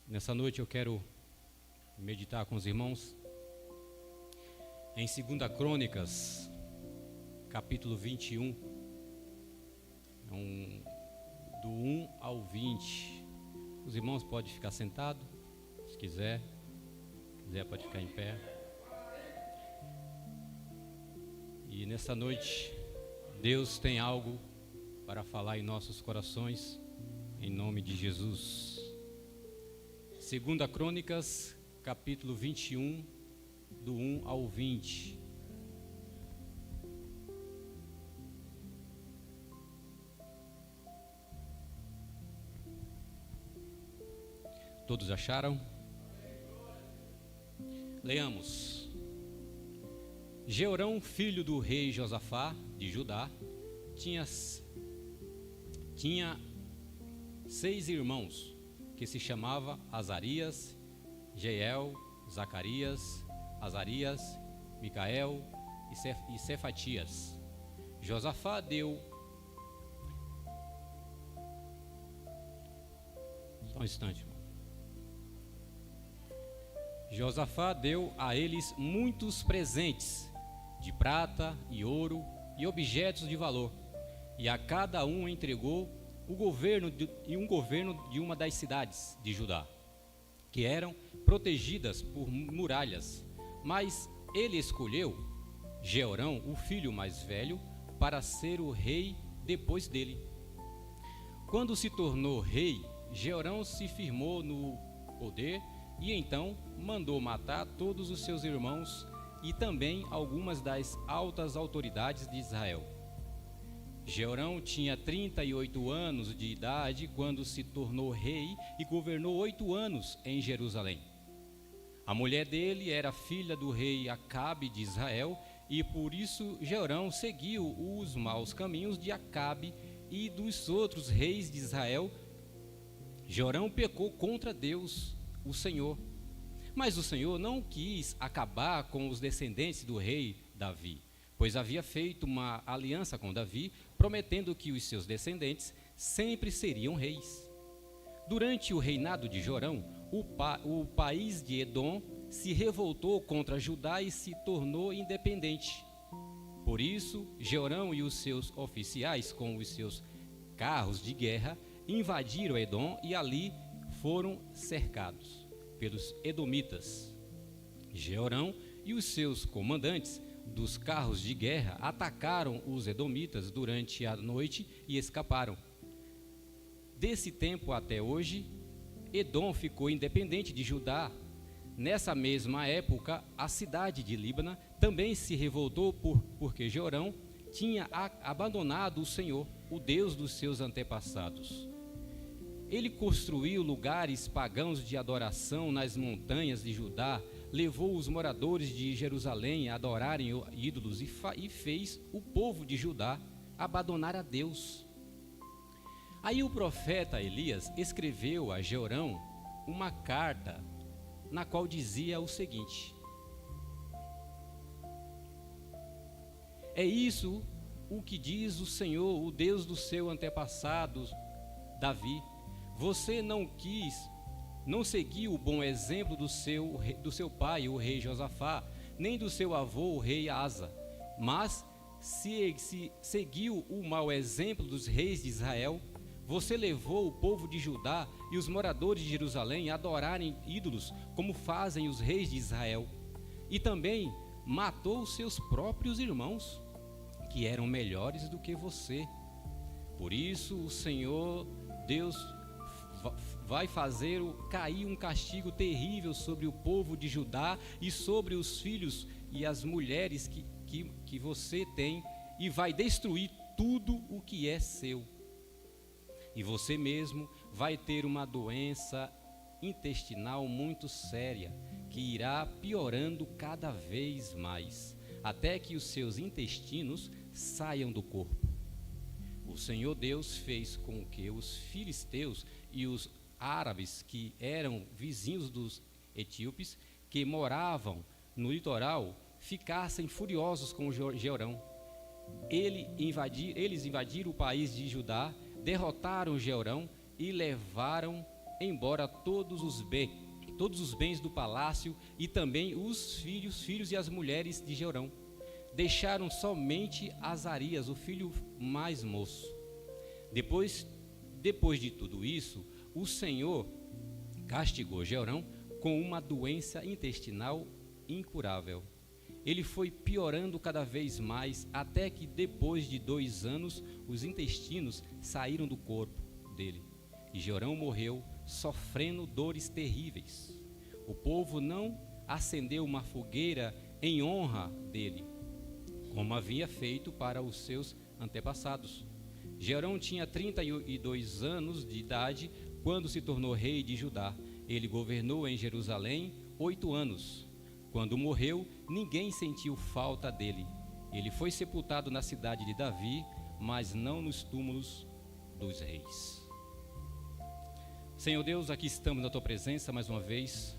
Nessa noite eu quero meditar com os irmãos em 2 Crônicas, capítulo 21, do 1 ao 20. Os irmãos podem ficar sentados, se quiser pode ficar em pé. E nessa noite, Deus tem algo para falar em nossos corações, em nome de Jesus. 2 Crônicas, capítulo 21, do 1 ao 20. Todos acharam? Leamos. Jeorão, filho do rei Josafá, de Judá, tinha 6 irmãos, que se chamava Azarias, Jeiel, Zacarias, Azarias, Micael e Cefatias. Josafá deu... Só um instante, irmão. Josafá deu a eles muitos presentes, de prata e ouro e objetos de valor, e a cada um entregou um governo de uma das cidades de Judá, que eram protegidas por muralhas. Mas ele escolheu Jeorão, o filho mais velho, para ser o rei depois dele. Quando se tornou rei, Jeorão se firmou no poder e então mandou matar todos os seus irmãos e também algumas das altas autoridades de Israel. Jeorão tinha 38 anos de idade quando se tornou rei e governou 8 anos em Jerusalém. A mulher dele era filha do rei Acabe de Israel e por isso Jeorão seguiu os maus caminhos de Acabe e dos outros reis de Israel. Jeorão pecou contra Deus, o Senhor. Mas o Senhor não quis acabar com os descendentes do rei Davi, pois havia feito uma aliança com Davi, prometendo que os seus descendentes sempre seriam reis. Durante o reinado de Jorão, o país de Edom se revoltou contra Judá e se tornou independente. Por isso, Jeorão e os seus oficiais, com os seus carros de guerra, invadiram Edom e ali foram cercados pelos edomitas. Jeorão e os seus comandantes dos carros de guerra atacaram os edomitas durante a noite e escaparam. Desse tempo até hoje, Edom ficou independente de Judá. Nessa mesma época, a cidade de Líbana também se revoltou porque Jeorão tinha abandonado o Senhor, o Deus dos seus antepassados. Ele construiu lugares pagãos de adoração nas montanhas de Judá, levou os moradores de Jerusalém a adorarem ídolos e fez o povo de Judá abandonar a Deus. Aí o profeta Elias escreveu a Jeorão uma carta na qual dizia o seguinte: é isso o que diz o Senhor, o Deus do seu antepassado Davi. Você não seguiu o bom exemplo do seu pai, o rei Josafá, nem do seu avô, o rei Asa, mas se seguiu o mau exemplo dos reis de Israel. Você levou o povo de Judá e os moradores de Jerusalém a adorarem ídolos, como fazem os reis de Israel, e também matou os seus próprios irmãos, que eram melhores do que você. Por isso o Senhor Deus vai fazer cair um castigo terrível sobre o povo de Judá e sobre os filhos e as mulheres que você tem, e vai destruir tudo o que é seu. E você mesmo vai ter uma doença intestinal muito séria, que irá piorando cada vez mais, até que os seus intestinos saiam do corpo. O Senhor Deus fez com que os filisteus e os árabes, que eram vizinhos dos etíopes, que moravam no litoral, ficassem furiosos com Jeorão. Eles invadiram o país de Judá, derrotaram Jeorão e levaram embora todos os bens do palácio e também os filhos e as mulheres de Jorão. Deixaram somente Azarias, o filho mais moço. Depois de tudo isso, o Senhor castigou Jorão com uma doença intestinal incurável. Ele foi piorando cada vez mais, até que depois de 2 anos, os intestinos saíram do corpo dele. E Jorão morreu, sofrendo dores terríveis. O povo não acendeu uma fogueira em honra dele, como havia feito para os seus antepassados. Jorão tinha 32 anos de idade quando se tornou rei de Judá. Ele governou em Jerusalém 8 anos. Quando morreu, ninguém sentiu falta dele. Ele foi sepultado na cidade de Davi, mas não nos túmulos dos reis. Senhor Deus, aqui estamos na Tua presença mais uma vez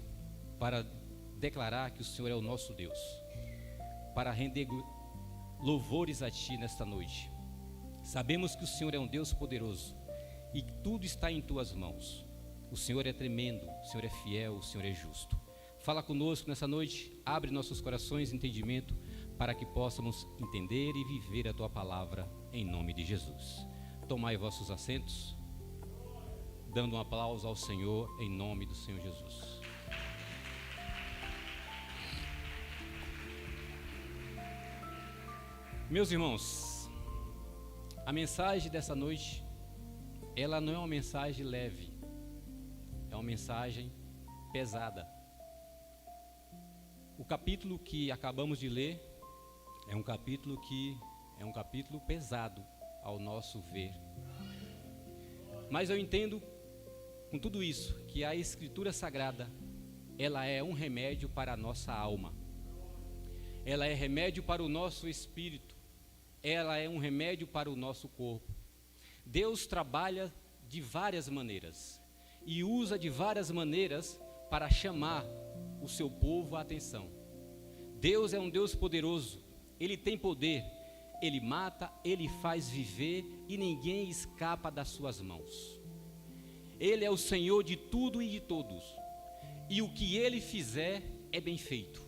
para declarar que o Senhor é o nosso Deus, para render louvores a Ti nesta noite. Sabemos que o Senhor é um Deus poderoso e tudo está em Tuas mãos. O Senhor é tremendo, o Senhor é fiel, o Senhor é justo. Fala conosco nessa noite, abre nossos corações de entendimento para que possamos entender e viver a Tua palavra em nome de Jesus. Tomai vossos assentos, dando um aplauso ao Senhor em nome do Senhor Jesus. Meus irmãos, a mensagem dessa noite, ela não é uma mensagem leve, é uma mensagem pesada. O capítulo que acabamos de ler é um capítulo pesado ao nosso ver. Mas eu entendo com tudo isso que a Escritura Sagrada, ela é um remédio para a nossa alma. Ela é remédio para o nosso espírito. Ela é um remédio para o nosso corpo. Deus trabalha de várias maneiras e usa de várias maneiras para chamar o seu povo à atenção. Deus é um Deus poderoso, Ele tem poder, Ele mata, Ele faz viver e ninguém escapa das suas mãos. Ele é o Senhor de tudo e de todos, e o que Ele fizer é bem feito.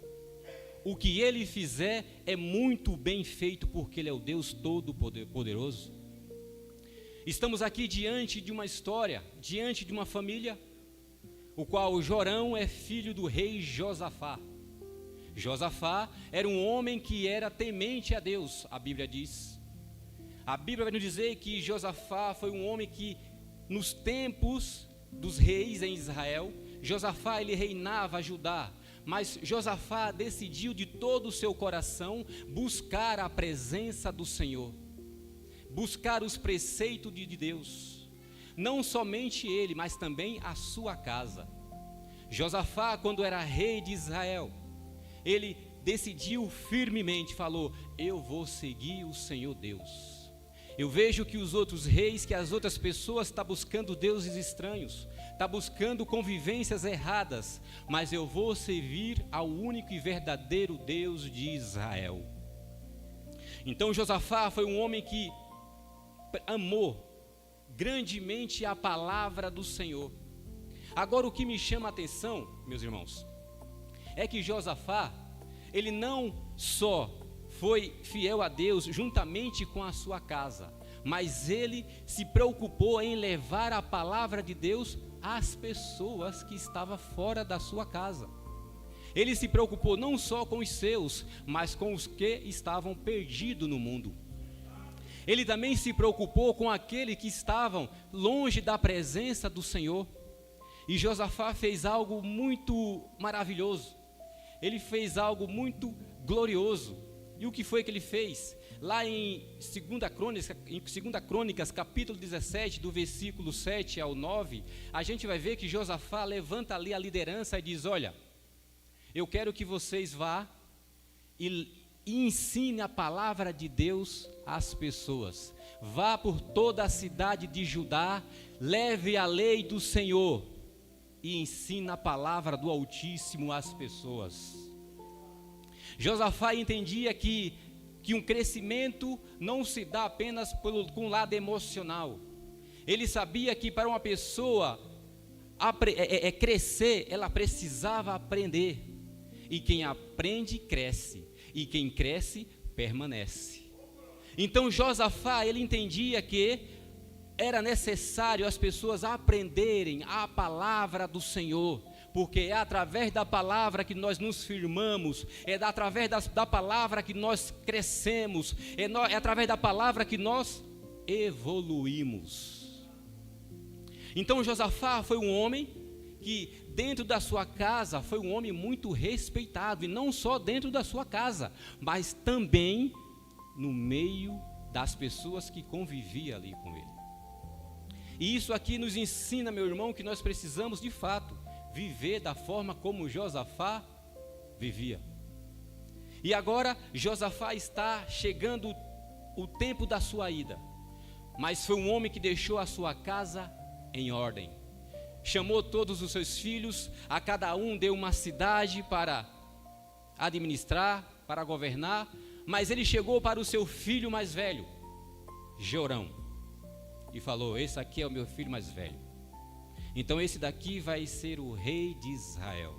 O que Ele fizer é muito bem feito, porque Ele é o Deus todo-poderoso. Estamos aqui diante de uma história, diante de uma família, o qual Jorão é filho do rei Josafá. Josafá era um homem que era temente a Deus, a Bíblia diz. A Bíblia vai nos dizer que Josafá foi um homem que, nos tempos dos reis em Israel, Josafá ele reinava Judá, mas Josafá decidiu de todo o seu coração buscar a presença do Senhor, buscar os preceitos de Deus, não somente ele, mas também a sua casa. Josafá, quando era rei de Israel, ele decidiu firmemente, falou: eu vou seguir o Senhor Deus. Eu vejo que os outros reis, que as outras pessoas estão buscando deuses estranhos, estão buscando convivências erradas, mas eu vou servir ao único e verdadeiro Deus de Israel. Então Josafá foi um homem que amou grandemente a palavra do Senhor. Agora o que me chama a atenção, meus irmãos, é que Josafá, ele não só foi fiel a Deus juntamente com a sua casa, mas ele se preocupou em levar a palavra de Deus às pessoas que estavam fora da sua casa. Ele se preocupou não só com os seus, mas com os que estavam perdidos no mundo. Ele também se preocupou com aqueles que estavam longe da presença do Senhor. E Josafá fez algo muito maravilhoso. Ele fez algo muito glorioso. E o que foi que ele fez? Lá em 2 Crônicas, capítulo 17, do versículo 7 ao 9, a gente vai ver que Josafá levanta ali a liderança e diz: olha, eu quero que vocês vá e ensine a palavra de Deus às pessoas. Vá por toda a cidade de Judá, leve a lei do Senhor e ensine a palavra do Altíssimo às pessoas. Josafá entendia que um crescimento não se dá apenas com o lado emocional. Ele sabia que para uma pessoa crescer, ela precisava aprender. E quem aprende, cresce. E quem cresce, permanece. Então Josafá, ele entendia que era necessário as pessoas aprenderem a palavra do Senhor, porque é através da palavra que nós nos firmamos, através da palavra que nós crescemos, é através da palavra que nós evoluímos. Então Josafá foi um homem que dentro da sua casa foi um homem muito respeitado, e não só dentro da sua casa, mas também no meio das pessoas que conviviam ali com ele. E isso aqui nos ensina, meu irmão, que nós precisamos de fato viver da forma como Josafá vivia. E agora Josafá está chegando o tempo da sua ida, mas foi um homem que deixou a sua casa em ordem. Chamou todos os seus filhos, a cada um deu uma cidade para administrar, para governar, mas ele chegou para o seu filho mais velho, Jorão, e falou: esse aqui é o meu filho mais velho, então esse daqui vai ser o rei de Israel.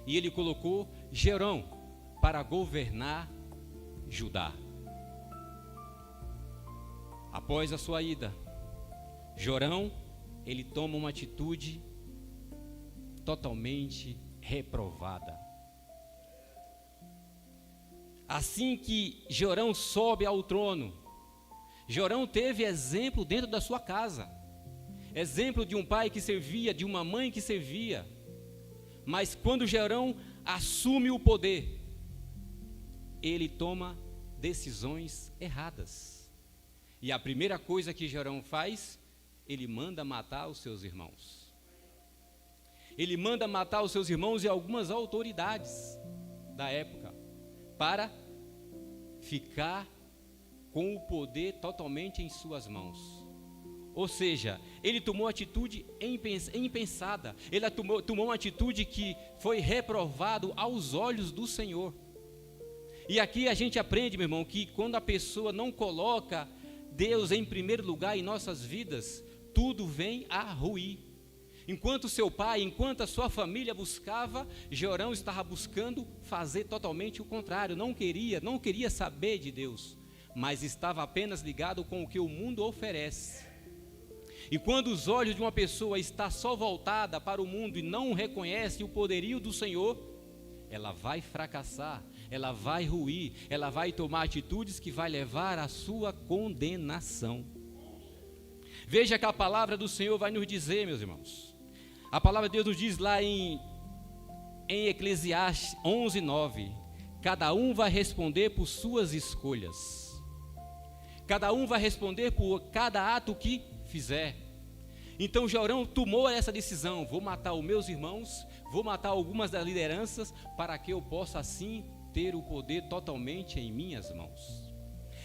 E ele colocou Jorão para governar Judá. Após a sua ida, Jorão, ele toma uma atitude totalmente reprovada. Assim que Jorão sobe ao trono, Jorão teve exemplo dentro da sua casa, exemplo de um pai que servia, de uma mãe que servia, mas quando Jorão assume o poder, ele toma decisões erradas, e a primeira coisa que Jorão faz, ele manda matar os seus irmãos. Ele manda matar os seus irmãos e algumas autoridades da época, para ficar com o poder totalmente em suas mãos. Ou seja, ele tomou atitude impensada, ele tomou uma atitude que foi reprovado aos olhos do Senhor. E aqui a gente aprende, meu irmão, que quando a pessoa não coloca Deus em primeiro lugar em nossas vidas, tudo vem a ruir. Enquanto seu pai, enquanto a sua família buscava, Jorão estava buscando fazer totalmente o contrário. Não queria saber de Deus, mas estava apenas ligado com o que o mundo oferece. E quando os olhos de uma pessoa estão só voltada para o mundo e não reconhece o poderio do Senhor, ela vai fracassar, ela vai ruir, ela vai tomar atitudes que vai levar à sua condenação. Veja que a palavra do Senhor vai nos dizer, meus irmãos, a palavra de Deus nos diz lá em Eclesiastes 11:9, cada um vai responder por suas escolhas, cada um vai responder por cada ato que fizer. Então Jorão tomou essa decisão: vou matar os meus irmãos, vou matar algumas das lideranças, para que eu possa assim ter o poder totalmente em minhas mãos.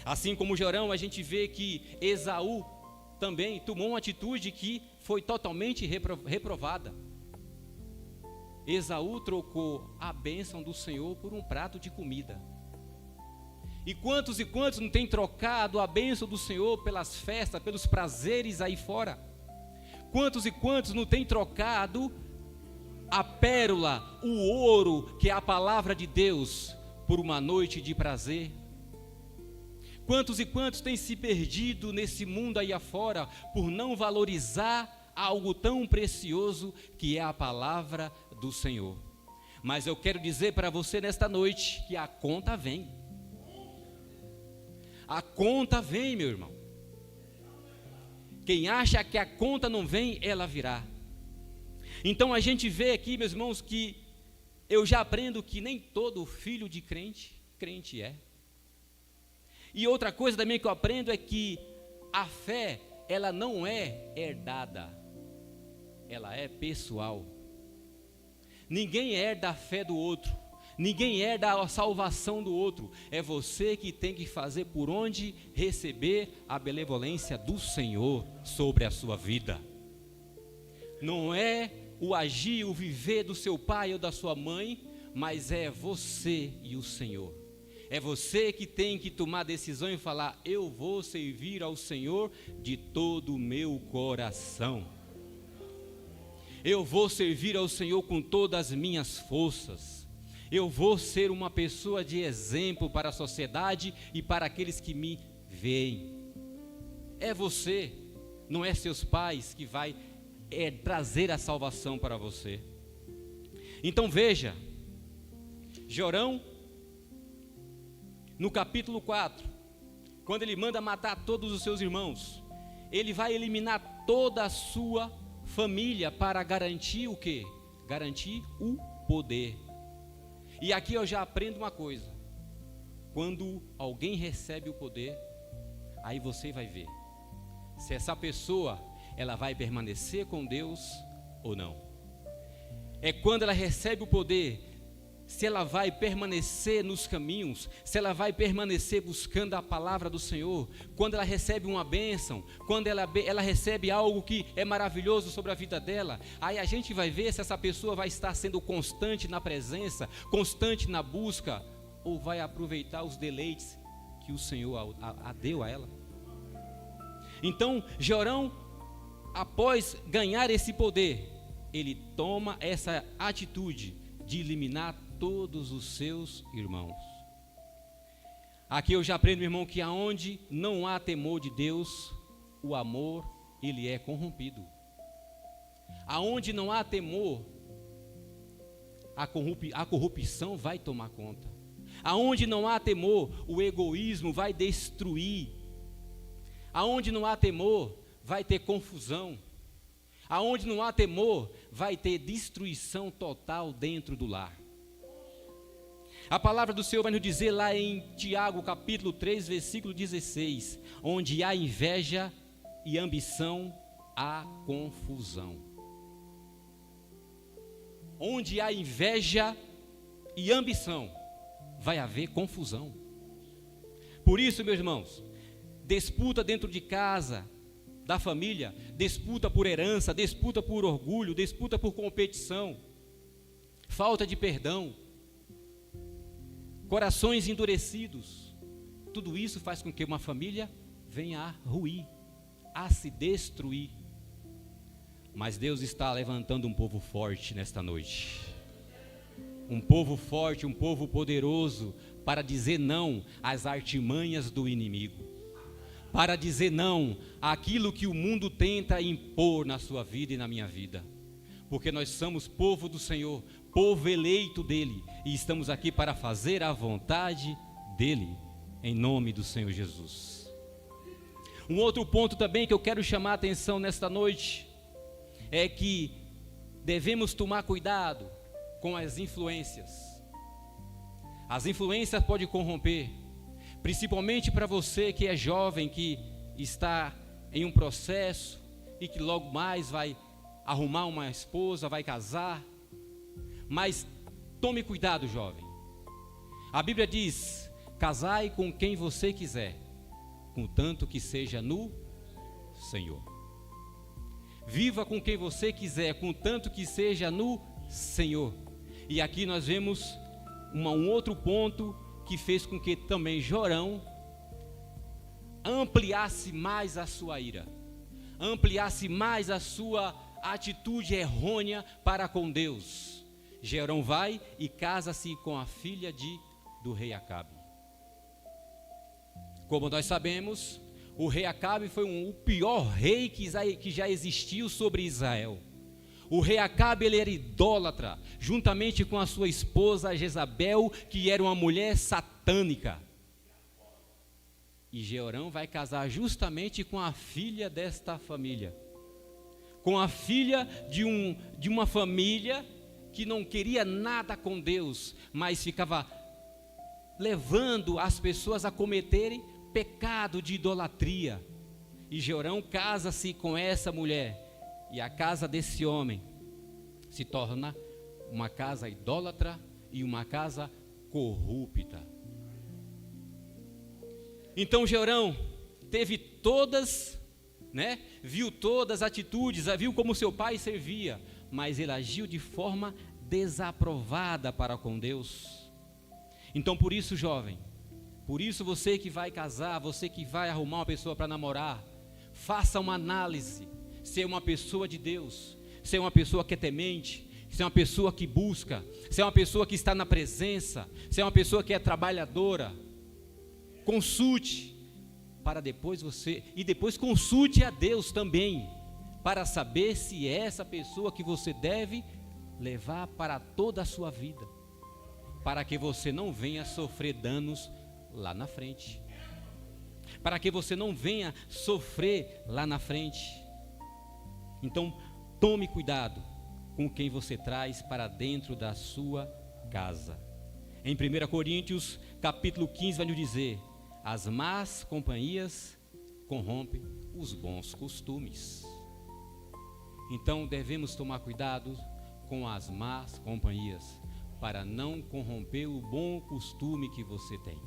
Assim como Jorão, a gente vê que Esaú também tomou uma atitude que foi totalmente reprovada. Esaú trocou a bênção do Senhor por um prato de comida. E quantos não têm trocado a bênção do Senhor pelas festas, pelos prazeres aí fora? Quantos não têm trocado a pérola, o ouro, que é a palavra de Deus, por uma noite de prazer? Quantos têm se perdido nesse mundo aí afora por não valorizar algo tão precioso que é a palavra do Senhor? Mas eu quero dizer para você nesta noite que a conta vem. A conta vem, meu irmão. Quem acha que a conta não vem, ela virá. Então a gente vê aqui, meus irmãos, que eu já aprendo que nem todo filho de crente é. E outra coisa também que eu aprendo é que a fé, ela não é herdada, ela é pessoal. Ninguém herda a fé do outro, ninguém herda a salvação do outro. É você que tem que fazer por onde receber a benevolência do Senhor sobre a sua vida. Não é o agir, o viver do seu pai ou da sua mãe, mas é você e o Senhor. É você que tem que tomar decisão e falar: eu vou servir ao Senhor de todo o meu coração. Eu vou servir ao Senhor com todas as minhas forças. Eu vou ser uma pessoa de exemplo para a sociedade e para aqueles que me veem. É você, não é seus pais que vai trazer a salvação para você. Então veja, Jorão, no capítulo 4, quando ele manda matar todos os seus irmãos, ele vai eliminar toda a sua família para garantir o quê? Garantir o poder. E aqui eu já aprendo uma coisa: quando alguém recebe o poder, aí você vai ver se essa pessoa ela vai permanecer com Deus ou não. É quando ela recebe o poder, se ela vai permanecer nos caminhos, se ela vai permanecer buscando a palavra do Senhor, quando ela recebe uma bênção, quando ela recebe algo que é maravilhoso sobre a vida dela, aí a gente vai ver se essa pessoa vai estar sendo constante na presença, constante na busca, ou vai aproveitar os deleites que o Senhor deu a ela. Então, Jorão, após ganhar esse poder, ele toma essa atitude de eliminar todos os seus irmãos. Aqui eu já aprendo, irmão, que aonde não há temor de Deus, o amor, ele é corrompido. Aonde não há temor, a corrupção vai tomar conta. Aonde não há temor, o egoísmo vai destruir. Aonde não há temor, vai ter confusão. Aonde não há temor, vai ter destruição total dentro do lar. A palavra do Senhor vai nos dizer lá em Tiago, capítulo 3, versículo 16, onde há inveja e ambição, há confusão. Onde há inveja e ambição, vai haver confusão. Por isso, meus irmãos, disputa dentro de casa, da família, disputa por herança, disputa por orgulho, disputa por competição, falta de perdão, corações endurecidos, tudo isso faz com que uma família venha a ruir, a se destruir. Mas Deus está levantando um povo forte nesta noite, um povo forte, um povo poderoso, para dizer não às artimanhas do inimigo, para dizer não àquilo que o mundo tenta impor na sua vida e na minha vida, porque nós somos povo do Senhor, povo eleito dele, e estamos aqui para fazer a vontade dele, em nome do Senhor Jesus. Um outro ponto também que eu quero chamar a atenção nesta noite, é que devemos tomar cuidado com as influências. As influências podem corromper, principalmente para você que é jovem, que está em um processo e que logo mais vai arrumar uma esposa, vai casar. Mas tome cuidado, jovem. A Bíblia diz: casai com quem você quiser, contanto que seja no Senhor. Viva com quem você quiser, contanto que seja no Senhor. E aqui nós vemos um outro ponto que fez com que também Jorão ampliasse mais a sua ira, ampliasse mais a sua atitude errônea para com Deus. Jorão vai e casa-se com a filha do rei Acabe. Como nós sabemos, o rei Acabe foi o pior rei que já existiu sobre Israel. O rei Acabe, ele era idólatra, juntamente com a sua esposa Jezabel, que era uma mulher satânica. E Jorão vai casar justamente com a filha desta família, com a filha de uma família que não queria nada com Deus, mas ficava levando as pessoas a cometerem pecado de idolatria. E Jorão casa-se com essa mulher, e a casa desse homem se torna uma casa idólatra e uma casa corrupta. Então Jorão teve todas, viu todas as atitudes, viu como seu pai servia, mas ele agiu de forma desaprovada para com Deus. Então por isso, jovem, por isso você que vai casar, você que vai arrumar uma pessoa para namorar, faça uma análise, se é uma pessoa de Deus, Você é uma pessoa que é temente, você é uma pessoa que busca, você é uma pessoa que está na presença, você é uma pessoa que é trabalhadora. Consulte para depois depois consulte a Deus também, para saber se é essa pessoa que você deve levar para toda a sua vida, para que você não venha sofrer danos lá na frente, para que você não venha sofrer lá na frente. Então, tome cuidado com quem você traz para dentro da sua casa. Em 1 Coríntios, capítulo 15, vai nos dizer: as más companhias corrompem os bons costumes. Então, devemos tomar cuidado com as más companhias, para não corromper o bom costume que você tem.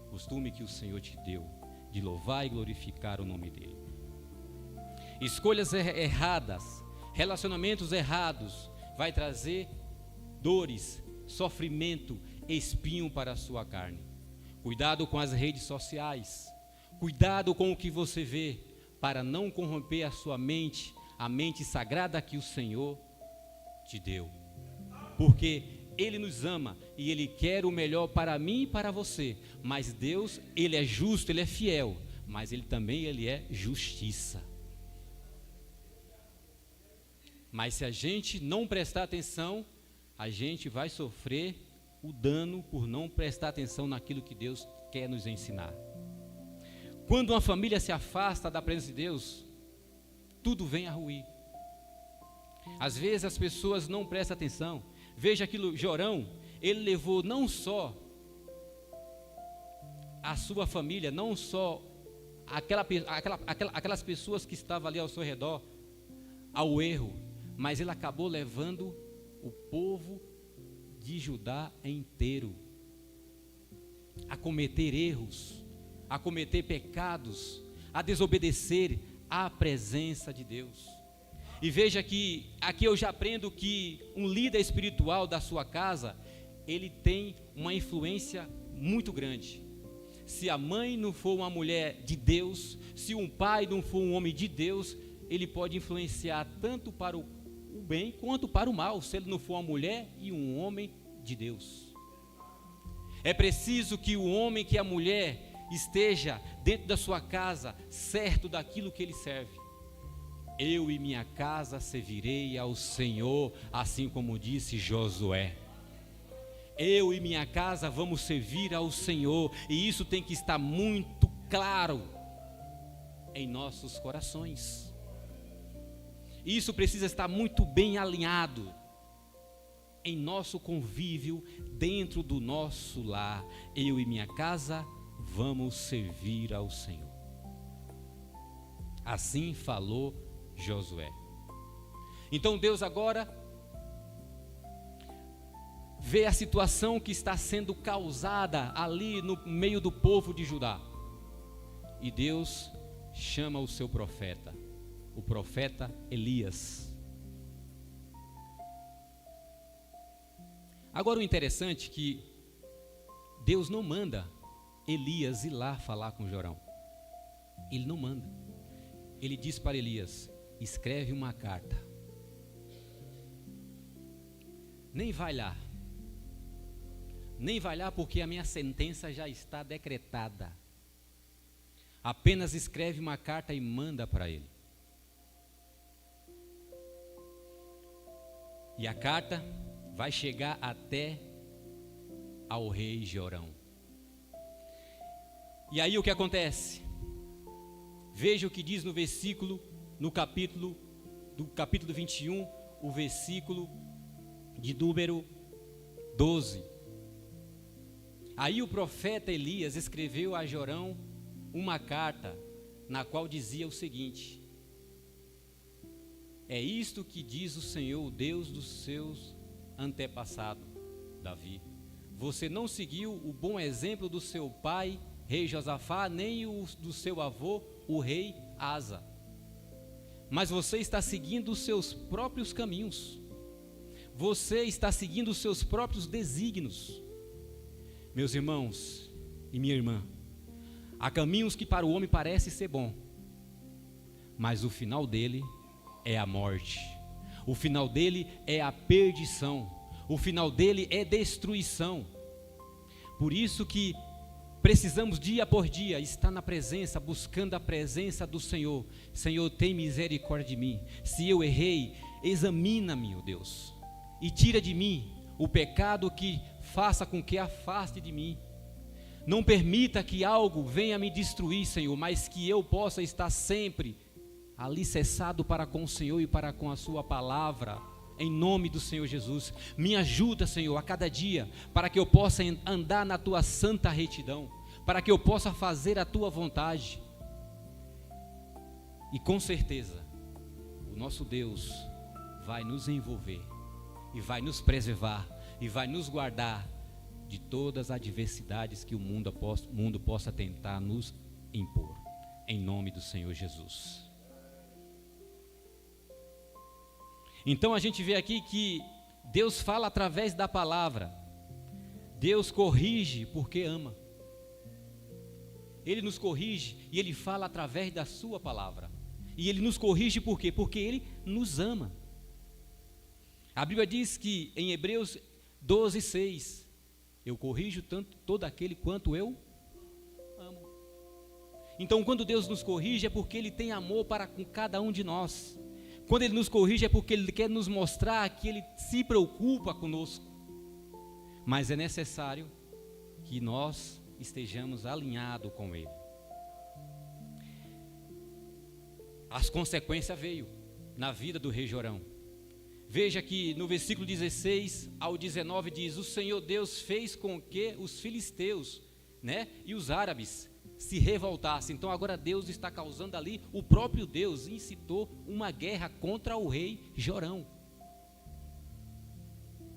Costume que o Senhor te deu, de louvar e glorificar o nome dEle. Escolhas erradas, relacionamentos errados, vai trazer dores, sofrimento, espinho para a sua carne. Cuidado com as redes sociais, cuidado com o que você vê, para não corromper a sua mente, a mente sagrada que o Senhor te deu. Porque Ele nos ama e Ele quer o melhor para mim e para você. Mas Deus, Ele é justo, Ele é fiel, mas Ele também é justiça. Mas se a gente não prestar atenção, a gente vai sofrer o dano por não prestar atenção naquilo que Deus quer nos ensinar. Quando uma família se afasta da presença de Deus, tudo vem a ruir. Às vezes as pessoas não prestam atenção. Veja aquilo, Jorão, ele levou não só a sua família, não só aquelas pessoas que estavam ali ao seu redor ao erro, mas ele acabou levando o povo de Judá inteiro a cometer erros, a cometer pecados, a desobedecer à presença de Deus. E veja que aqui eu já aprendo que um líder espiritual da sua casa, ele tem uma influência muito grande. Se a mãe não for uma mulher de Deus, se um pai não for um homem de Deus, ele pode influenciar tanto para o bem quanto para o mal, se ele não for uma mulher e um homem de Deus. É preciso que o homem, que a mulher esteja dentro da sua casa, certo daquilo que ele serve. Eu e minha casa servirei ao Senhor, assim como disse Josué. Eu e minha casa vamos servir ao Senhor, e isso tem que estar muito claro em nossos corações. Isso precisa estar muito bem alinhado em nosso convívio, dentro do nosso lar. Eu e minha casa vamos servir ao Senhor. Assim falou Josué. Então Deus agora vê a situação que está sendo causada ali no meio do povo de Judá. E Deus chama o seu profeta, o profeta Elias. Agora o interessante é que Deus não manda Elias ir lá falar com Jorão. Ele não manda. Ele diz para Elias: escreve uma carta. Nem vai lá. Nem vai lá, porque a minha sentença já está decretada. Apenas escreve uma carta e manda para ele. E a carta vai chegar até ao rei Jorão. E aí o que acontece? Veja o que diz no capítulo 21, o versículo de número 12. Aí o profeta Elias escreveu a Jorão uma carta, na qual dizia o seguinte: é isto que diz o Senhor, o Deus dos seus antepassados, Davi. Você não seguiu o bom exemplo do seu pai, rei Josafá, nem o do seu avô, o rei Asa. Mas você está seguindo os seus próprios caminhos. Você está seguindo os seus próprios desígnios. Meus irmãos e minha irmã, há caminhos que para o homem parece ser bom, mas o final dele é a morte. O final dele é a perdição. O final dele é destruição. Por isso que precisamos dia por dia estar na presença, buscando a presença do Senhor. Senhor, tem misericórdia de mim. Se eu errei, examina-me, ó Deus, e tira de mim o pecado que faça com que afaste de mim. Não permita que algo venha me destruir, Senhor, mas que eu possa estar sempre alicerçado para com o Senhor e para com a sua palavra, em nome do Senhor Jesus. Me ajuda, Senhor, a cada dia, para que eu possa andar na tua santa retidão, para que eu possa fazer a tua vontade. E com certeza, o nosso Deus vai nos envolver, e vai nos preservar, e vai nos guardar de todas as adversidades que o mundo possa tentar nos impor, em nome do Senhor Jesus. Então a gente vê aqui que Deus fala através da palavra. Deus corrige porque ama. Ele nos corrige e Ele fala através da sua palavra. E Ele nos corrige por quê? Porque Ele nos ama. A Bíblia diz que em Hebreus 12:6, eu corrijo tanto todo aquele quanto eu amo. Então quando Deus nos corrige é porque Ele tem amor para com cada um de nós. Quando Ele nos corrige é porque Ele quer nos mostrar que Ele se preocupa conosco. Mas é necessário que nós estejamos alinhados com Ele. As consequências veio na vida do rei Jorão. Veja que no versículo 16 ao 19 diz: o Senhor Deus fez com que os filisteus, e os árabes se revoltassem. Então agora Deus está causando ali, o próprio Deus incitou uma guerra contra o rei Jorão,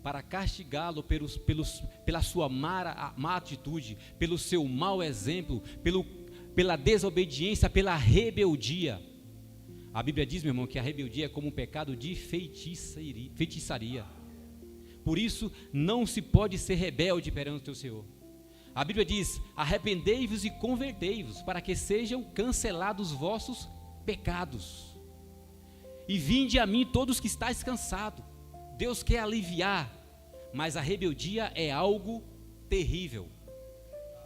para castigá-lo pela sua má atitude, pelo seu mau exemplo, pela desobediência, pela rebeldia. A Bíblia diz, meu irmão, que a rebeldia é como um pecado de feitiçaria. Por isso, não se pode ser rebelde perante o teu Senhor. A Bíblia diz: arrependei-vos e convertei-vos, para que sejam cancelados vossos pecados. E vinde a mim todos que estáis cansados. Deus quer aliviar, mas a rebeldia é algo terrível.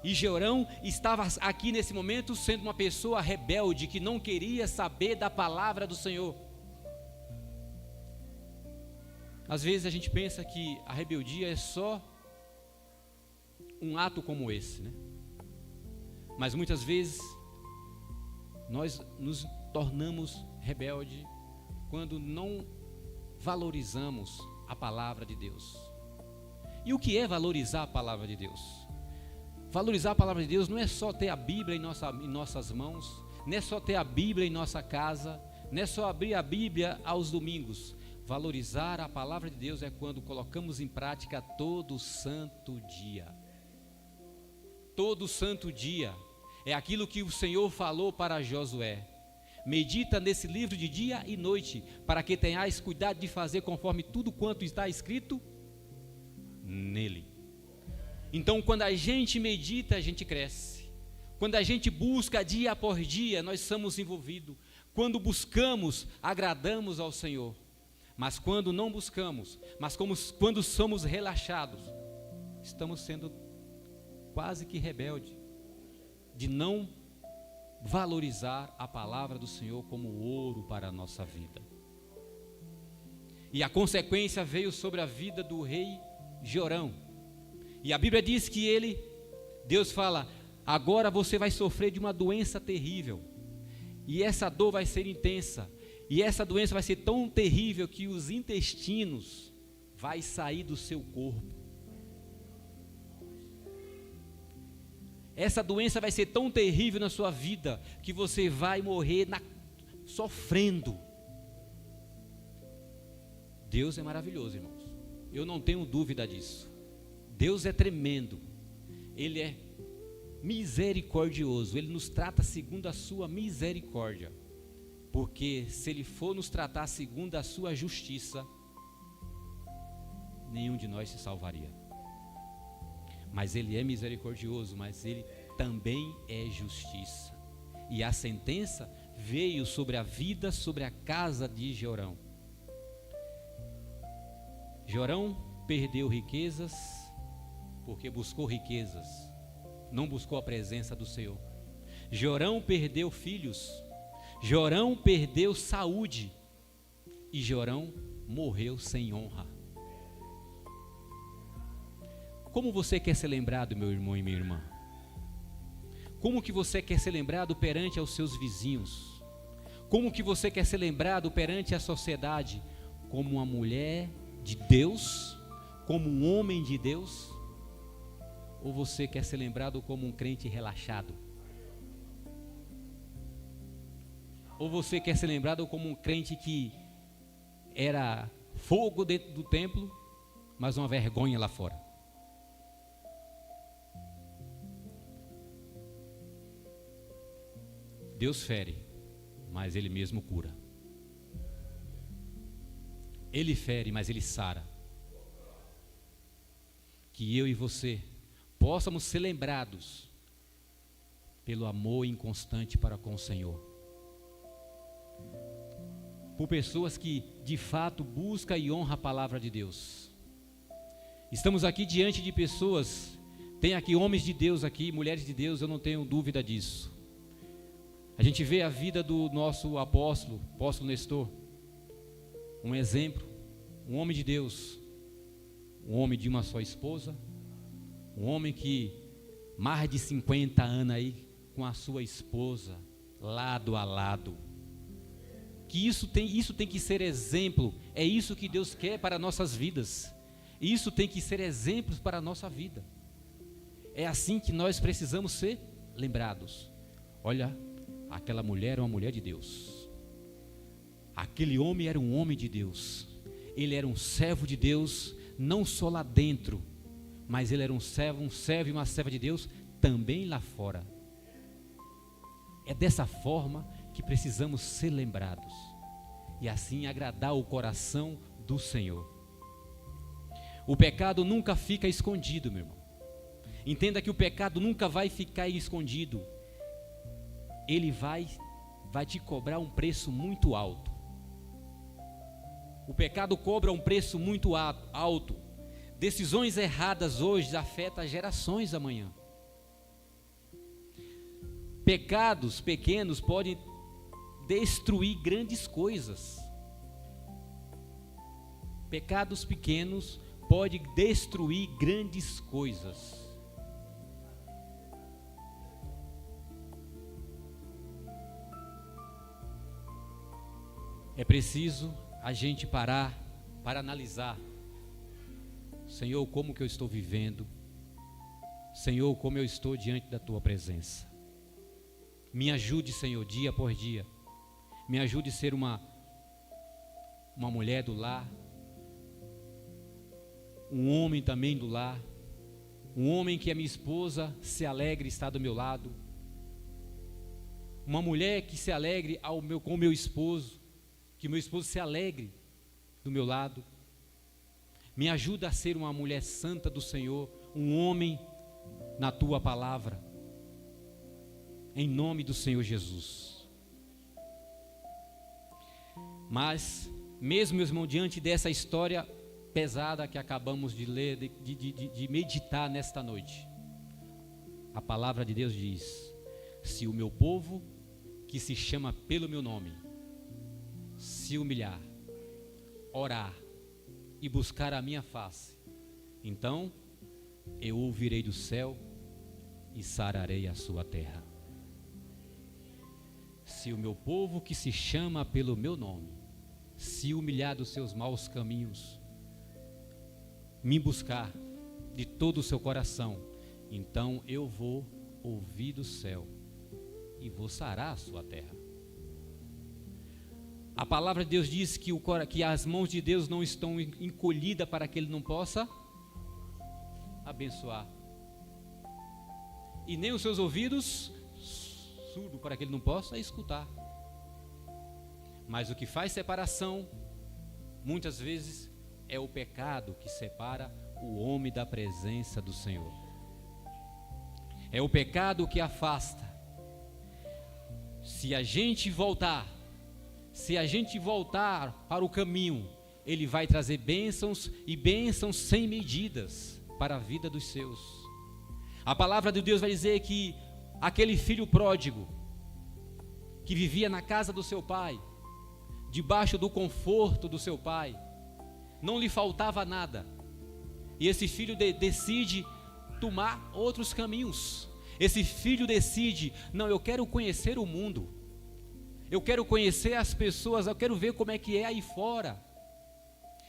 E Jorão estava aqui nesse momento sendo uma pessoa rebelde, que não queria saber da palavra do Senhor. Às vezes a gente pensa que a rebeldia é só um ato como esse, Mas muitas vezes nós nos tornamos rebeldes quando não valorizamos a palavra de Deus. E o que é valorizar a palavra de Deus? Valorizar a palavra de Deus não é só ter a Bíblia em nossas mãos, não é só ter a Bíblia em nossa casa, não é só abrir a Bíblia aos domingos. Valorizar a palavra de Deus é quando colocamos em prática todo santo dia. Todo santo dia. É aquilo que o Senhor falou para Josué: medita nesse livro de dia e noite, para que tenhais cuidado de fazer conforme tudo quanto está escrito nele. Então quando a gente medita, a gente cresce. Quando a gente busca dia por dia, nós somos envolvidos. Quando buscamos, agradamos ao Senhor. Mas quando não buscamos, quando somos relaxados, estamos sendo quase que rebeldes, de não valorizar a palavra do Senhor como ouro para a nossa vida. E a consequência veio sobre a vida do rei Jorão. E a Bíblia diz que Deus fala: agora você vai sofrer de uma doença terrível, e essa dor vai ser intensa, e essa doença vai ser tão terrível que os intestinos vai sair do seu corpo. Essa doença vai ser tão terrível na sua vida que você vai morrer sofrendo. Deus é maravilhoso, irmãos. Eu não tenho dúvida disso. Deus é tremendo. Ele é misericordioso. Ele nos trata segundo a sua misericórdia. Porque se Ele for nos tratar segundo a sua justiça, nenhum de nós se salvaria. Mas Ele é misericordioso, mas Ele também é justiça. E a sentença veio sobre a vida, sobre a casa de Jorão. Jorão perdeu riquezas porque buscou riquezas, não buscou a presença do Senhor. Jorão perdeu filhos, Jorão perdeu saúde e Jorão morreu sem honra. Como você quer ser lembrado, meu irmão e minha irmã? Como que você quer ser lembrado perante aos seus vizinhos? Como que você quer ser lembrado perante a sociedade? Como uma mulher de Deus? Como um homem de Deus? Ou você quer ser lembrado como um crente relaxado? Ou você quer ser lembrado como um crente que era fogo dentro do templo, mas uma vergonha lá fora? Deus fere, mas Ele mesmo cura. Ele fere, mas Ele sara. Que eu e você possamos ser lembrados pelo amor inconstante para com o Senhor. Por pessoas que de fato buscam e honram a palavra de Deus. Estamos aqui diante de pessoas, tem aqui homens de Deus aqui, mulheres de Deus, eu não tenho dúvida disso. A gente vê a vida do nosso apóstolo Nestor, um exemplo, um homem de Deus, um homem de uma só esposa, um homem que mais de 50 anos aí com a sua esposa, lado a lado. Que isso tem que ser exemplo, é isso que Deus quer para nossas vidas, isso tem que ser exemplos para a nossa vida. É assim que nós precisamos ser lembrados. Olha, aquela mulher era uma mulher de Deus, aquele homem era um homem de Deus, ele era um servo de Deus, não só lá dentro, mas ele era um servo e uma serva de Deus também lá fora. É dessa forma que precisamos ser lembrados e assim agradar o coração do Senhor. O pecado nunca fica escondido, meu irmão. Entenda que o pecado nunca vai ficar escondido. Ele vai te cobrar um preço muito alto. O pecado cobra um preço muito alto. Decisões erradas hoje afetam gerações amanhã. Pecados pequenos podem destruir grandes coisas. Pecados pequenos podem destruir grandes coisas. É preciso a gente parar para analisar. Senhor, como que eu estou vivendo? Senhor, como eu estou diante da Tua presença? Me ajude, Senhor, dia após dia. Me ajude a ser uma mulher do lar, um homem também do lar, um homem que a minha esposa se alegre estar do meu lado, uma mulher que se alegre com o meu esposo, que meu esposo se alegre do meu lado. Me ajuda a ser uma mulher santa do Senhor, um homem na Tua palavra, em nome do Senhor Jesus. Mas, mesmo, meus irmãos, diante dessa história pesada que acabamos de ler, de meditar nesta noite, a palavra de Deus diz: se o meu povo, que se chama pelo meu nome, se humilhar, orar e buscar a minha face, então eu ouvirei do céu e sararei a sua terra. Se o meu povo que se chama pelo meu nome se humilhar dos seus maus caminhos, me buscar de todo o seu coração, então eu vou ouvir do céu e vou sarar a sua terra. A palavra de Deus diz que as mãos de Deus não estão encolhidas para que Ele não possa abençoar, e nem os seus ouvidos surdo para que Ele não possa escutar. Mas o que faz separação, muitas vezes, é o pecado que separa o homem da presença do Senhor. É o pecado que afasta. Se a gente voltar para o caminho Ele vai trazer bênçãos e bênçãos sem medidas para a vida dos seus. A palavra de Deus vai dizer que aquele filho pródigo, que vivia na casa do seu pai, debaixo do conforto do seu pai, não lhe faltava nada, e esse filho decide tomar outros caminhos. Esse filho decide: não, eu quero conhecer o mundo, eu quero conhecer as pessoas, eu quero ver como é que é aí fora,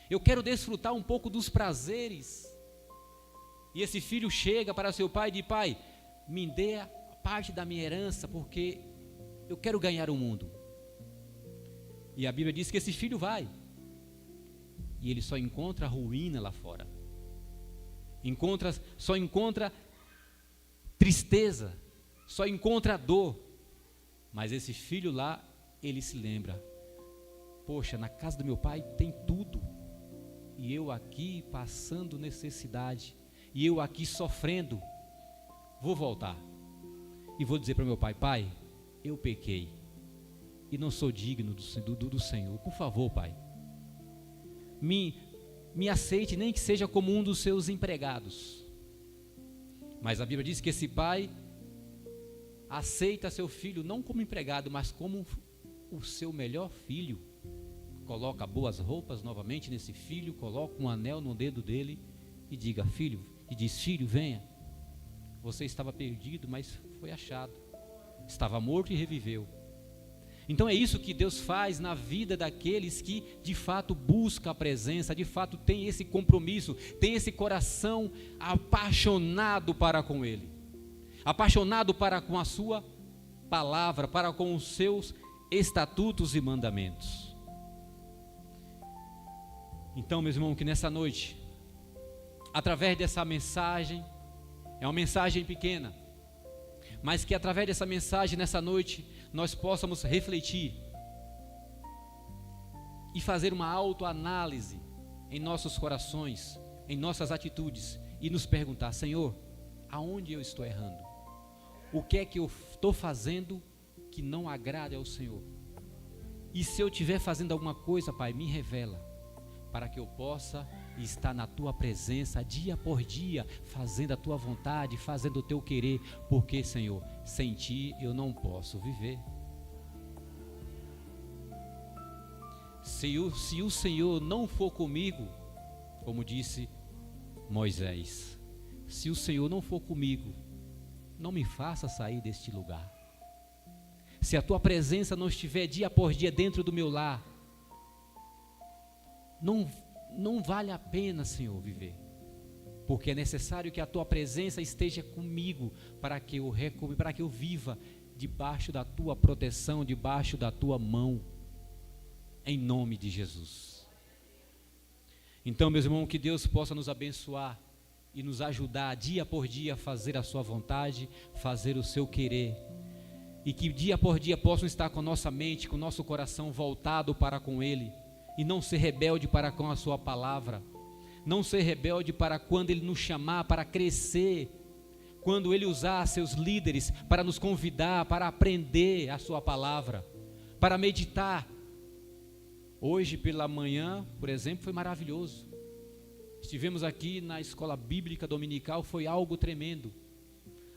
eu quero desfrutar um pouco dos prazeres. E esse filho chega para seu pai e diz: pai, me dê a parte da minha herança, porque eu quero ganhar o mundo. E a Bíblia diz que esse filho vai, e ele só encontra ruína lá fora, só encontra tristeza, só encontra dor. Mas esse filho lá, ele se lembra: poxa, na casa do meu pai tem tudo, e eu aqui passando necessidade, e eu aqui sofrendo. Vou voltar e vou dizer para meu pai: pai, eu pequei e não sou digno do Senhor. Por favor, pai, me aceite, nem que seja como um dos seus empregados. Mas a Bíblia diz que esse pai aceita seu filho não como empregado, mas como o seu melhor filho. Coloca boas roupas novamente nesse filho, coloca um anel no dedo dele e diz: filho, venha. Você estava perdido, mas foi achado. Estava morto e reviveu. Então é isso que Deus faz na vida daqueles que de fato buscam a presença, de fato tem esse compromisso, tem esse coração apaixonado para com Ele, apaixonado para com a sua palavra, para com os seus estatutos e mandamentos. Então, meus irmãos, que nessa noite, através dessa mensagem, é uma mensagem pequena, mas que através dessa mensagem nessa noite nós possamos refletir e fazer uma autoanálise em nossos corações, em nossas atitudes, e nos perguntar: Senhor, aonde eu estou errando? O que é que eu estou fazendo que não agrade ao Senhor? E se eu estiver fazendo alguma coisa, Pai, me revela, para que eu possa estar na Tua presença dia por dia, fazendo a Tua vontade, fazendo o Teu querer, porque, Senhor, sem Ti eu não posso viver. Se o Senhor não for comigo, como disse Moisés, se o Senhor não for comigo, não me faça sair deste lugar. Se a Tua presença não estiver dia por dia dentro do meu lar, não vale a pena, Senhor, viver, porque é necessário que a Tua presença esteja comigo, para que eu viva debaixo da Tua proteção, debaixo da Tua mão, em nome de Jesus. Então, meus irmãos, que Deus possa nos abençoar e nos ajudar dia por dia a fazer a Sua vontade, fazer o Seu querer, e que dia por dia possam estar com a nossa mente, com o nosso coração voltado para com Ele, e não ser rebelde para com a Sua palavra, não ser rebelde para quando Ele nos chamar para crescer, quando Ele usar seus líderes para nos convidar, para aprender a Sua palavra, para meditar. Hoje pela manhã, por exemplo, foi maravilhoso. Estivemos aqui na escola bíblica dominical, foi algo tremendo.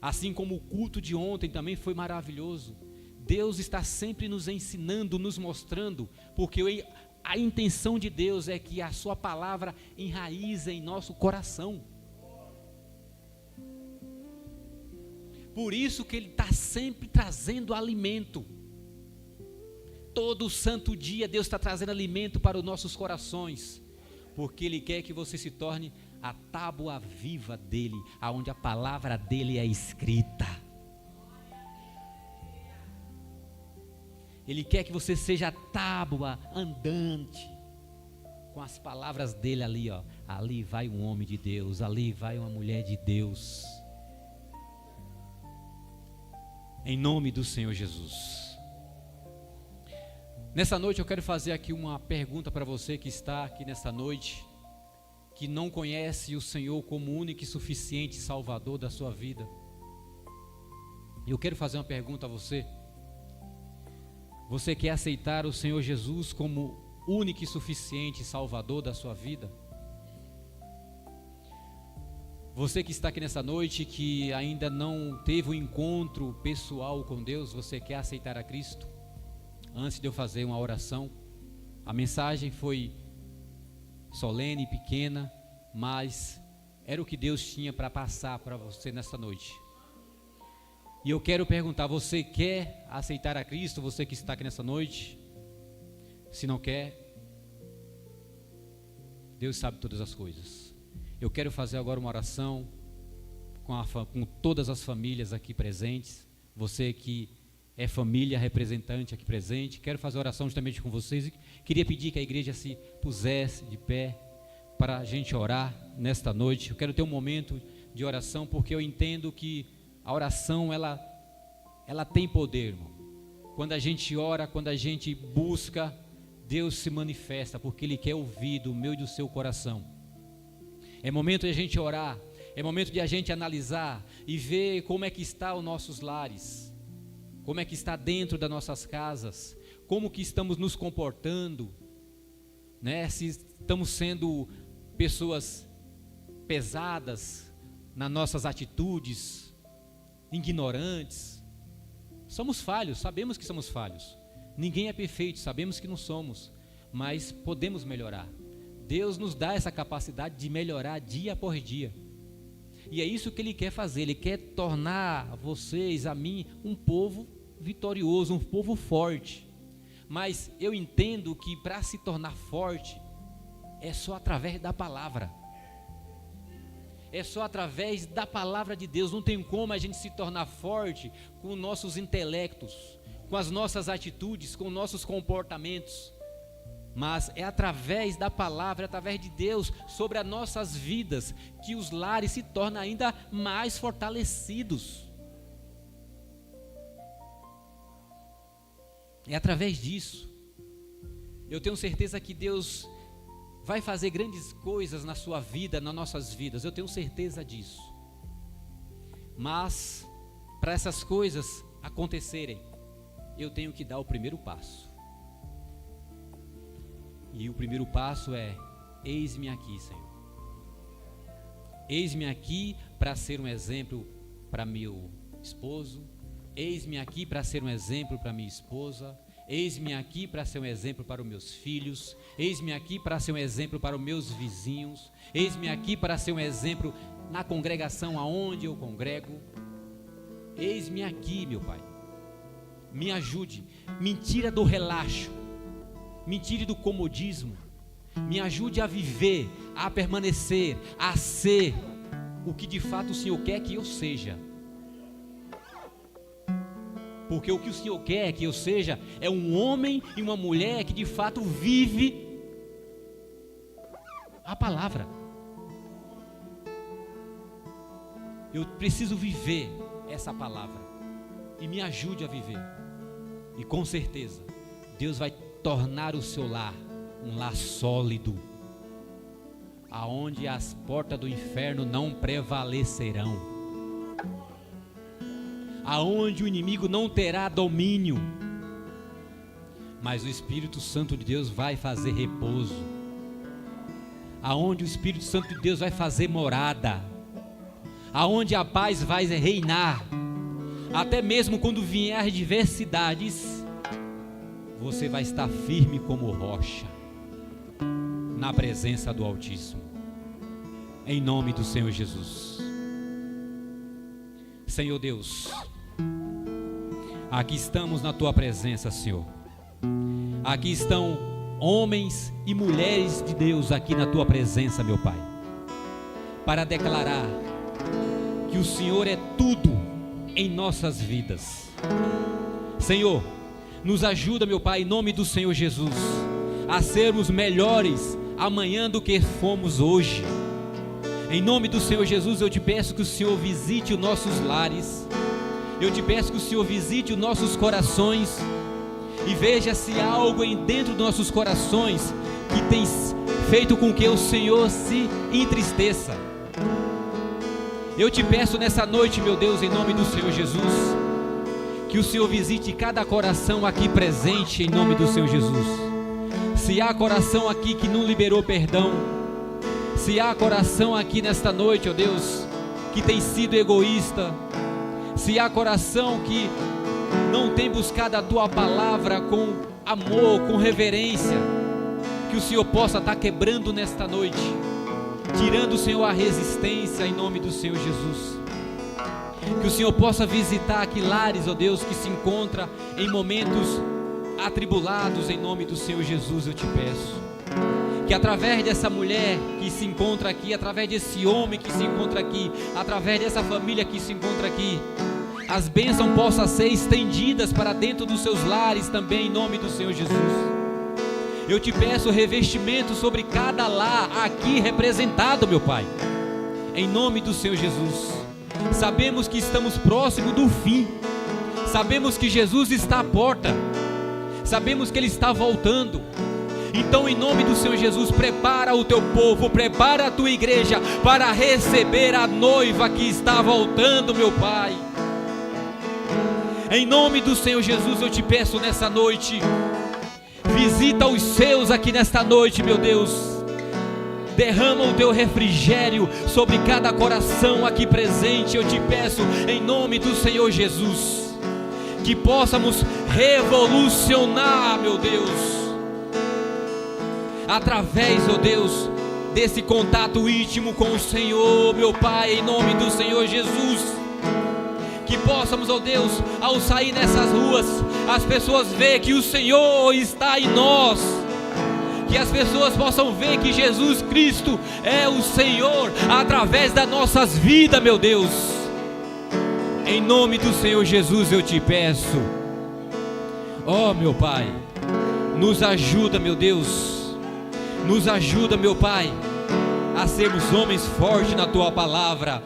Assim como o culto de ontem também foi maravilhoso. Deus está sempre nos ensinando, nos mostrando, porque a intenção de Deus é que a Sua palavra enraize em nosso coração. Por isso que Ele está sempre trazendo alimento. Todo santo dia Deus está trazendo alimento para os nossos corações, porque Ele quer que você se torne a tábua viva dEle, aonde a palavra dEle é escrita. Ele quer que você seja a tábua andante, com as palavras dEle ali, ó. Ali vai um homem de Deus, ali vai uma mulher de Deus, em nome do Senhor Jesus. Nessa noite eu quero fazer aqui uma pergunta para você que está aqui nessa noite, que não conhece o Senhor como único e suficiente Salvador da sua vida. Eu quero fazer uma pergunta a você. Você quer aceitar o Senhor Jesus como único e suficiente Salvador da sua vida? Você que está aqui nessa noite, que ainda não teve um encontro pessoal com Deus, você quer aceitar a Cristo? Antes de eu fazer uma oração, a mensagem foi solene e pequena, mas era o que Deus tinha para passar para você nessa noite. E eu quero perguntar, você quer aceitar a Cristo? Você que está aqui nessa noite? Se não quer, Deus sabe todas as coisas. Eu quero fazer agora uma oração com todas as famílias aqui presentes. Você que é família representante aqui presente, quero fazer oração justamente com vocês. E queria pedir que a igreja se pusesse de pé para a gente orar nesta noite. Eu quero ter um momento de oração, porque eu entendo que a oração ela tem poder, irmão. Quando a gente ora, quando a gente busca, Deus se manifesta, porque Ele quer ouvir do meu e do seu coração. É momento de a gente orar, é momento de a gente analisar e ver como é que está os nossos lares, como é que está dentro das nossas casas, como que estamos nos comportando, né? Se estamos sendo pessoas pesadas nas nossas atitudes, ignorantes. Somos falhos, sabemos que somos falhos. Ninguém é perfeito, sabemos que não somos, mas podemos melhorar. Deus nos dá essa capacidade de melhorar dia após dia. E é isso que Ele quer fazer. Ele quer tornar vocês, a mim, um povo vitorioso, um povo forte. Mas eu entendo que para se tornar forte, é só através da palavra. É só através da palavra de Deus. Não tem como a gente se tornar forte com nossos intelectos, com as nossas atitudes, com nossos comportamentos. Mas é através da palavra, através de Deus, sobre as nossas vidas, que os lares se tornam ainda mais fortalecidos. É através disso. Eu tenho certeza que Deus vai fazer grandes coisas na sua vida, nas nossas vidas. Eu tenho certeza disso. Mas, para essas coisas acontecerem, eu tenho que dar o primeiro passo. E o primeiro passo é: eis-me aqui, Senhor. Eis-me aqui para ser um exemplo para meu esposo. Eis-me aqui para ser um exemplo para minha esposa. Eis-me aqui para ser um exemplo para os meus filhos. Eis-me aqui para ser um exemplo para os meus vizinhos. Eis-me aqui para ser um exemplo na congregação aonde eu congrego. Eis-me aqui, meu Pai. Me ajude. Me tira do relaxo. Me tire do comodismo, me ajude a viver, a permanecer, a ser o que de fato o Senhor quer que eu seja. Porque o que o Senhor quer que eu seja é um homem e uma mulher que de fato vive a palavra. Eu preciso viver essa palavra e me ajude a viver. E com certeza Deus vai tornar o seu lar um lar sólido, aonde as portas do inferno não prevalecerão, aonde o inimigo não terá domínio, mas o Espírito Santo de Deus vai fazer repouso, aonde o Espírito Santo de Deus vai fazer morada, aonde a paz vai reinar, até mesmo quando vier as adversidades, você vai estar firme como rocha, na presença do Altíssimo, em nome do Senhor Jesus. Senhor Deus, aqui estamos na Tua presença, Senhor. Aqui estão homens e mulheres de Deus aqui na Tua presença, meu Pai, para declarar que o Senhor é tudo em nossas vidas. Senhor, nos ajuda, meu Pai, em nome do Senhor Jesus, a sermos melhores amanhã do que fomos hoje. Em nome do Senhor Jesus, eu te peço que o Senhor visite os nossos lares. Eu te peço que o Senhor visite os nossos corações e veja se há algo dentro dos nossos corações que tem feito com que o Senhor se entristeça. Eu te peço nessa noite, meu Deus, em nome do Senhor Jesus, que o Senhor visite cada coração aqui presente, em nome do Senhor Jesus. Se há coração aqui que não liberou perdão, se há coração aqui nesta noite, ó Deus, que tem sido egoísta, se há coração que não tem buscado a Tua palavra com amor, com reverência, que o Senhor possa estar quebrando nesta noite, tirando, Senhor, a resistência em nome do Senhor Jesus. Que o Senhor possa visitar aqui lares, ó Deus, que se encontra em momentos atribulados, em nome do Senhor Jesus, eu te peço. Que através dessa mulher que se encontra aqui, através desse homem que se encontra aqui, através dessa família que se encontra aqui, as bênçãos possam ser estendidas para dentro dos seus lares também, em nome do Senhor Jesus. Eu te peço revestimento sobre cada lar aqui representado, meu Pai, em nome do Senhor Jesus. Sabemos que estamos próximos do fim, sabemos que Jesus está à porta, sabemos que Ele está voltando. Então, em nome do Senhor Jesus, prepara o teu povo, prepara a tua igreja para receber a noiva que está voltando, meu Pai. Em nome do Senhor Jesus, eu te peço nessa noite, visita os seus aqui nesta noite, meu Deus. Derrama o teu refrigério sobre cada coração aqui presente, eu te peço, em nome do Senhor Jesus, que possamos revolucionar, meu Deus, através, ó Deus, desse contato íntimo com o Senhor, meu Pai, em nome do Senhor Jesus. Que possamos, ó Deus, ao sair nessas ruas, as pessoas verem que o Senhor está em nós, que as pessoas possam ver que Jesus Cristo é o Senhor através das nossas vidas, meu Deus. Em nome do Senhor Jesus eu te peço, ó meu Pai, nos ajuda, meu Deus, nos ajuda, meu Pai, a sermos homens fortes na Tua palavra.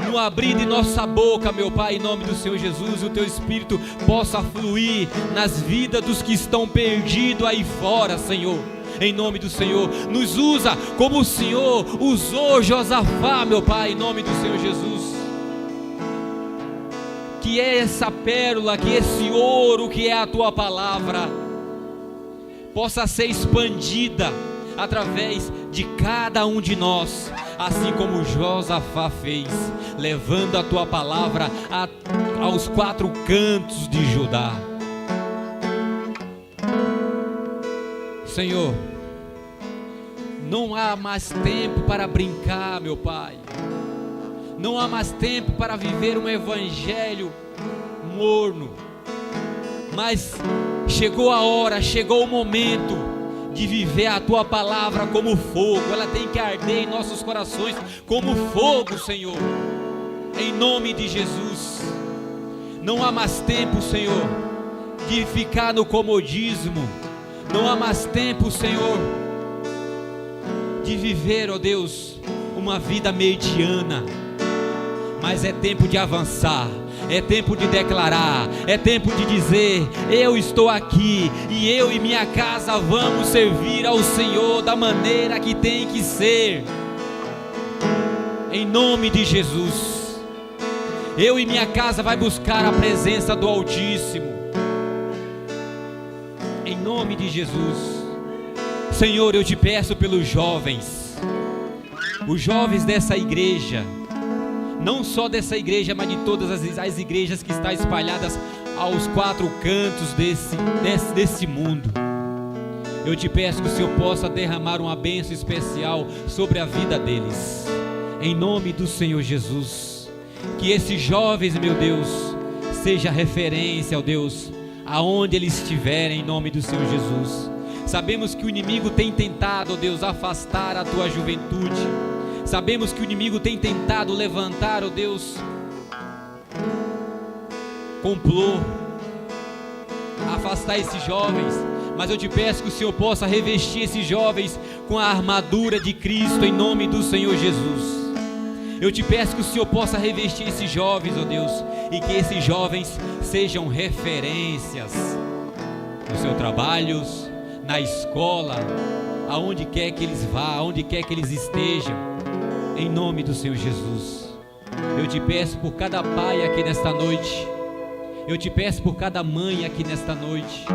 No abrir de nossa boca, meu Pai, em nome do Senhor Jesus, o Teu Espírito possa fluir nas vidas dos que estão perdidos aí fora, Senhor. Em nome do Senhor, nos usa como o Senhor usou Josafá, meu Pai, em nome do Senhor Jesus. Que é essa pérola, que esse ouro que é a Tua palavra possa ser expandida através de cada um de nós, assim como Josafá fez, levando a Tua palavra aos quatro cantos de Judá. Senhor, não há mais tempo para brincar, meu Pai, não há mais tempo para viver um evangelho morno, mas chegou a hora, chegou o momento de viver a Tua palavra como fogo. Ela tem que arder em nossos corações como fogo, Senhor, em nome de Jesus. Não há mais tempo, Senhor, de ficar no comodismo. Não há mais tempo, Senhor, de viver, ó Deus, uma vida mediana, mas é tempo de avançar. É tempo de declarar, é tempo de dizer: eu estou aqui e eu e minha casa vamos servir ao Senhor da maneira que tem que ser, em nome de Jesus. Eu e minha casa vai buscar a presença do Altíssimo, em nome de Jesus. Senhor, eu te peço pelos jovens, os jovens dessa igreja, não só dessa igreja, mas de todas as igrejas que estão espalhadas aos quatro cantos desse mundo. Eu te peço que o Senhor possa derramar uma bênção especial sobre a vida deles, em nome do Senhor Jesus. Que esses jovens, meu Deus, seja referência, ó Deus, aonde eles estiverem, em nome do Senhor Jesus. Sabemos que o inimigo tem tentado, ó Deus, afastar a Tua juventude. Sabemos que o inimigo tem tentado levantar, ó Deus, complô, afastar esses jovens, mas eu te peço que o Senhor possa revestir esses jovens com a armadura de Cristo, em nome do Senhor Jesus. Eu te peço que o Senhor possa revestir esses jovens, ó Deus, e que esses jovens sejam referências nos seus trabalhos, na escola, aonde quer que eles vá, aonde quer que eles estejam, em nome do Senhor Jesus. Eu te peço por cada pai aqui nesta noite, eu te peço por cada mãe aqui nesta noite,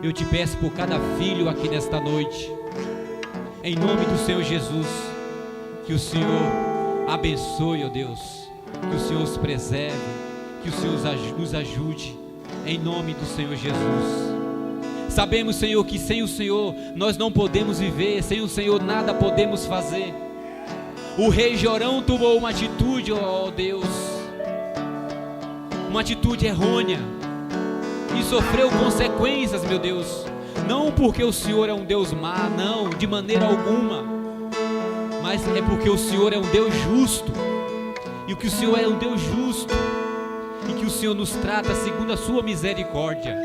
Eu te peço por cada filho aqui nesta noite, em nome do Senhor Jesus, que o Senhor abençoe, ó Deus, que o Senhor os preserve, que o Senhor nos ajude, em nome do Senhor Jesus. Sabemos, Senhor, que sem o Senhor nós não podemos viver, sem o Senhor nada podemos fazer. O rei Jorão tomou uma atitude, ó Deus, uma atitude errônea, e sofreu consequências, meu Deus, não porque o Senhor é um Deus má, não, de maneira alguma, mas é porque o Senhor é um Deus justo, e que o Senhor é um Deus justo, e que o Senhor nos trata segundo a sua misericórdia.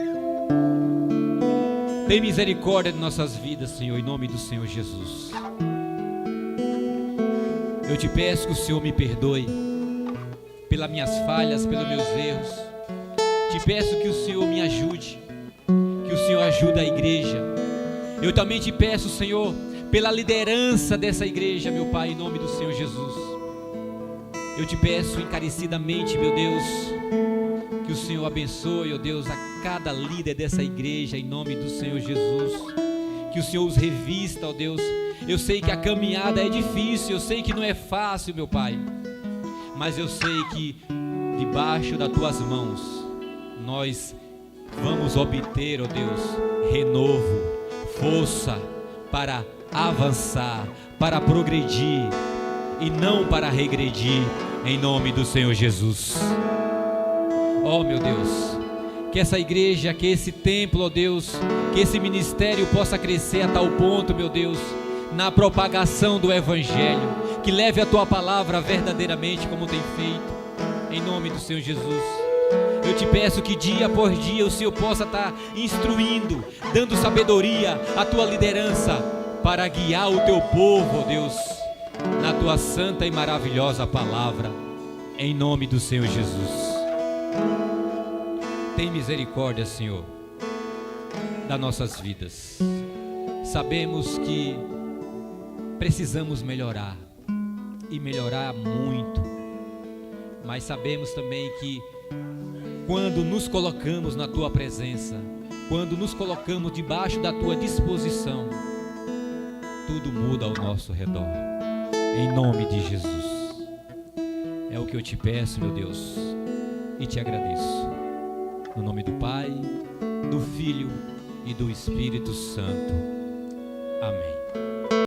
Tem misericórdia de nossas vidas, Senhor, em nome do Senhor Jesus. Eu te peço que o Senhor me perdoe pelas minhas falhas, pelos meus erros. Te peço que o Senhor me ajude, que o Senhor ajude a igreja. Eu também te peço, Senhor, pela liderança dessa igreja, meu Pai, em nome do Senhor Jesus. Eu te peço encarecidamente, meu Deus, que o Senhor abençoe, ó Deus, a cada líder dessa igreja, em nome do Senhor Jesus. Que o Senhor os revista, ó Deus. Eu sei que a caminhada é difícil, eu sei que não é fácil, meu Pai, mas eu sei que debaixo das tuas mãos nós vamos obter, ó Deus, renovo, força para avançar, para progredir e não para regredir, em nome do Senhor Jesus. Oh, meu Deus, que essa igreja, que esse templo, ó Deus, que esse ministério possa crescer a tal ponto, meu Deus, na propagação do Evangelho, que leve a tua palavra verdadeiramente como tem feito, em nome do Senhor Jesus. Eu te peço que dia por dia o Senhor possa estar instruindo, dando sabedoria à tua liderança para guiar o teu povo, ó Deus, na tua santa e maravilhosa palavra, em nome do Senhor Jesus. Tem misericórdia, Senhor, das nossas vidas. Sabemos que precisamos melhorar, e melhorar muito, mas sabemos também que quando nos colocamos na tua presença, quando nos colocamos debaixo da tua disposição, tudo muda ao nosso redor, em nome de Jesus. É o que eu te peço, meu Deus, e te agradeço, no nome do Pai, do Filho e do Espírito Santo. Amém.